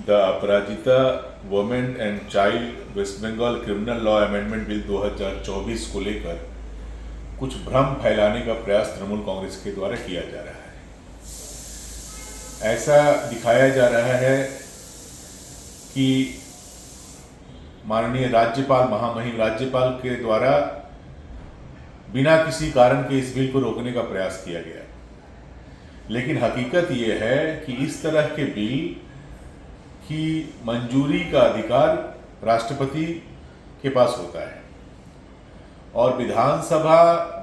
The Aparajita women and child West Bengal criminal law amendment bill 2024 को लेकर कुछ भ्रम फैलाने का प्रयास तृणमूल कांग्रेस के द्वारा किया जा रहा है। ऐसा दिखाया जा रहा है कि माननीय राज्यपाल, महामहिम राज्यपाल के द्वारा बिना किसी कारण के इस बिल को रोकने का प्रयास किया गया, लेकिन हकीकत यह है कि इस तरह के बिल की मंजूरी का अधिकार राष्ट्रपति के पास होता है और विधानसभा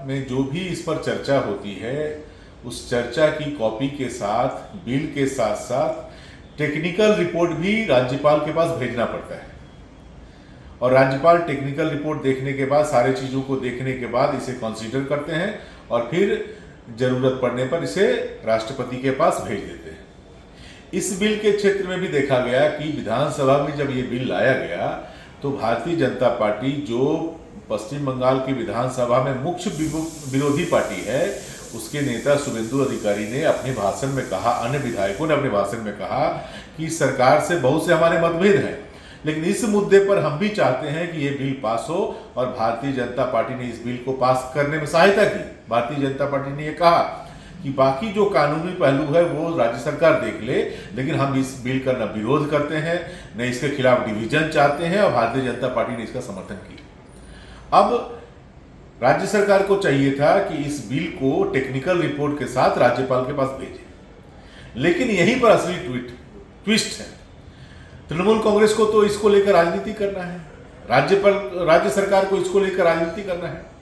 में जो भी इस पर चर्चा होती है उस चर्चा की कॉपी के साथ बिल के साथ साथ टेक्निकल रिपोर्ट भी राज्यपाल के पास भेजना पड़ता है और राज्यपाल टेक्निकल रिपोर्ट देखने के बाद, सारे चीज़ों को देखने के बाद इसे कंसीडर करते हैं और फिर जरूरत पड़ने पर इसे राष्ट्रपति के पास भेज देते हैं। इस बिल के क्षेत्र में भी देखा गया कि विधानसभा में जब ये बिल लाया गया तो भारतीय जनता पार्टी, जो पश्चिम बंगाल की विधानसभा में मुख्य विरोधी पार्टी है, उसके नेता शुभेंदु अधिकारी ने अपने भाषण में कहा, अन्य विधायकों ने अपने भाषण में कहा कि सरकार से बहुत से हमारे मतभेद हैं, लेकिन इस मुद्दे पर हम भी चाहते हैं कि ये बिल पास हो और भारतीय जनता पार्टी ने इस बिल को पास करने में सहायता की। भारतीय जनता पार्टी ने ये कहा कि बाकी जो कानूनी पहलू है वो राज्य सरकार देख ले, लेकिन हम इस बिल का न विरोध करते हैं न इसके खिलाफ डिवीजन चाहते हैं और भारतीय जनता पार्टी ने इसका समर्थन किया। अब राज्य सरकार को चाहिए था कि इस बिल को टेक्निकल रिपोर्ट के साथ राज्यपाल के पास भेजे, लेकिन यहीं पर असली ट्विस्ट है। तृणमूल कांग्रेस को तो इसको लेकर राजनीति करना है, राज्य सरकार को इसको लेकर राजनीति करना है।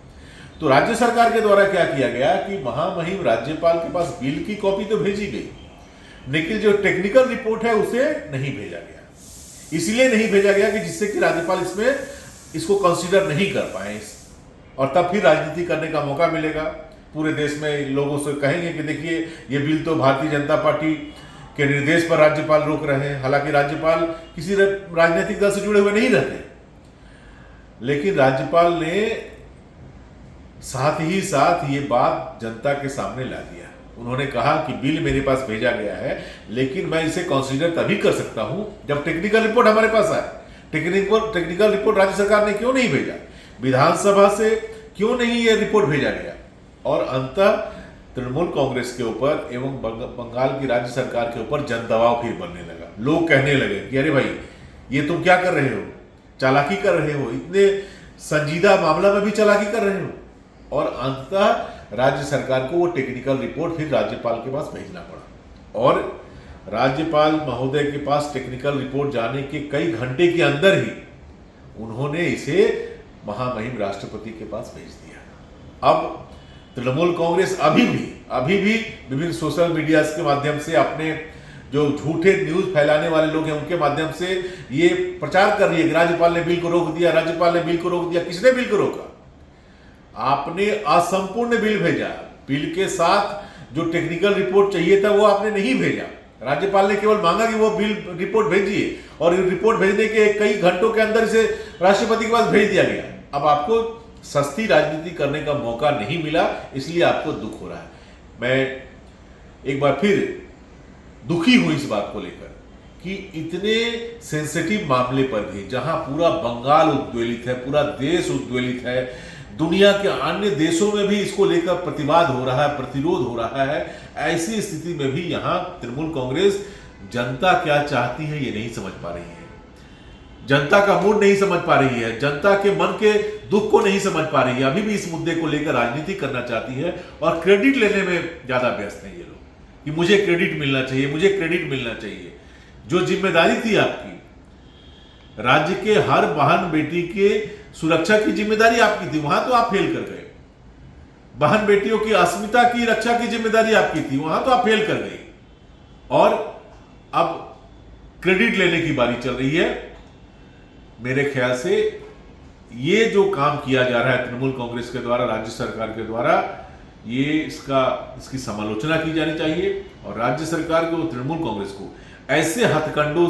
तो राज्य सरकार के द्वारा क्या किया गया कि महामहिम राज्यपाल के पास बिल की कॉपी तो भेजी गई, लेकिन जो टेक्निकल रिपोर्ट है उसे नहीं भेजा गया। इसलिए नहीं भेजा गया कि जिससे कि राज्यपाल इसको कंसीडर नहीं कर पाए और तब फिर राजनीति करने का मौका मिलेगा। पूरे देश में लोगों से कहेंगे कि देखिए ये बिल तो भारतीय जनता पार्टी के निर्देश पर राज्यपाल रोक रहे हैं, हालांकि राज्यपाल किसी राजनीतिक दल से जुड़े हुए नहीं रहते, लेकिन राज्यपाल ने साथ ही साथ ये बात जनता के सामने ला दिया। उन्होंने कहा कि बिल मेरे पास भेजा गया है, लेकिन मैं इसे कंसीडर तभी कर सकता हूं जब टेक्निकल रिपोर्ट हमारे पास आए। टेक्निकल रिपोर्ट राज्य सरकार ने क्यों नहीं भेजा, विधानसभा से क्यों नहीं ये रिपोर्ट भेजा गया, और अंततः तृणमूल कांग्रेस के ऊपर एवं बंगाल की राज्य सरकार के ऊपर जन दबाव फिर बनने लगा। लोग कहने लगे कि अरे भाई ये तुम क्या कर रहे हो, चालाकी कर रहे हो, इतने संजीदा मामला में भी चालाकी कर रहे हो। और अंततः राज्य सरकार को वो टेक्निकल रिपोर्ट फिर राज्यपाल के पास भेजना पड़ा और राज्यपाल महोदय के पास टेक्निकल रिपोर्ट जाने के कई घंटे के अंदर ही उन्होंने इसे महामहिम राष्ट्रपति के पास भेज दिया। अब तृणमूल कांग्रेस अभी भी विभिन्न सोशल मीडिया के माध्यम से अपने जो झूठे न्यूज फैलाने वाले लोग हैं उनके माध्यम से ये प्रचार कर रही है कि राज्यपाल ने बिल को रोक दिया, राज्यपाल ने बिल को रोक दिया। किसने बिल को रोका? आपने असंपूर्ण बिल भेजा। बिल के साथ जो टेक्निकल रिपोर्ट चाहिए था वो आपने नहीं भेजा। राज्यपाल ने केवल मांगा कि वो बिल रिपोर्ट भेजिए और रिपोर्ट भेजने के कई घंटों के अंदर इसे राष्ट्रपति के पास भेज दिया गया। अब आपको सस्ती राजनीति करने का मौका नहीं मिला, इसलिए आपको दुख हो रहा है। मैं एक बार फिर दुखी हूं इस बात को लेकर कि इतने सेंसिटिव मामले पर भी, जहां पूरा बंगाल उद्वेलित है, पूरा देश उद्वेलित है, दुनिया के अन्य देशों में भी इसको लेकर प्रतिवाद हो रहा है, प्रतिरोध हो रहा है, ऐसी स्थिति में भी यहां तृणमूल कांग्रेस जनता क्या चाहती है ये नहीं समझ पा रही है, जनता का मूड नहीं समझ पा रही है, जनता के मन के दुख को नहीं समझ पा रही है। अभी भी इस मुद्दे को लेकर राजनीति करना चाहती है और क्रेडिट लेने में ज्यादा व्यस्त हैं ये लोग कि मुझे क्रेडिट मिलना चाहिए, मुझे क्रेडिट मिलना चाहिए। जो जिम्मेदारी थी आपकी, राज्य के हर बहन बेटी के सुरक्षा की जिम्मेदारी आपकी थी, वहां तो आप फेल कर गए। बहन बेटियों की अस्मिता की रक्षा की जिम्मेदारी आपकी थी, वहां तो आप फेल कर गए और अब क्रेडिट लेने की बारी चल रही है। मेरे ख्याल से ये जो काम किया जा रहा है तृणमूल कांग्रेस के द्वारा, राज्य सरकार के द्वारा, ये इसकी समालोचना की जानी चाहिए और राज्य सरकार को, तृणमूल कांग्रेस को ऐसे हथकंडों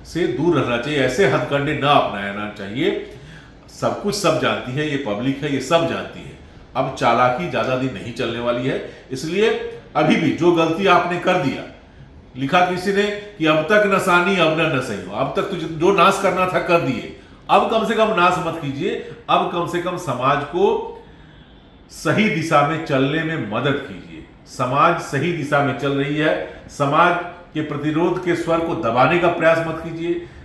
से दूर रहना चाहिए, ऐसे हथकंडे ना अपनाना चाहिए। सब कुछ सब जानती है, ये पब्लिक है, ये सब जानती है। अब चालाकी ज्यादा दिन नहीं चलने वाली है, इसलिए अभी भी जो गलती आपने कर दिया लिखा किसी ने कि अब तक नसानी अब न सही हो, अब तक तो जो नाश करना था कर दिए, अब कम से कम नाश मत कीजिए, अब कम से कम समाज को सही दिशा में चलने में मदद कीजिए। समाज सही दिशा में चल रही है, समाज के प्रतिरोध के स्वर को दबाने का प्रयास मत कीजिए।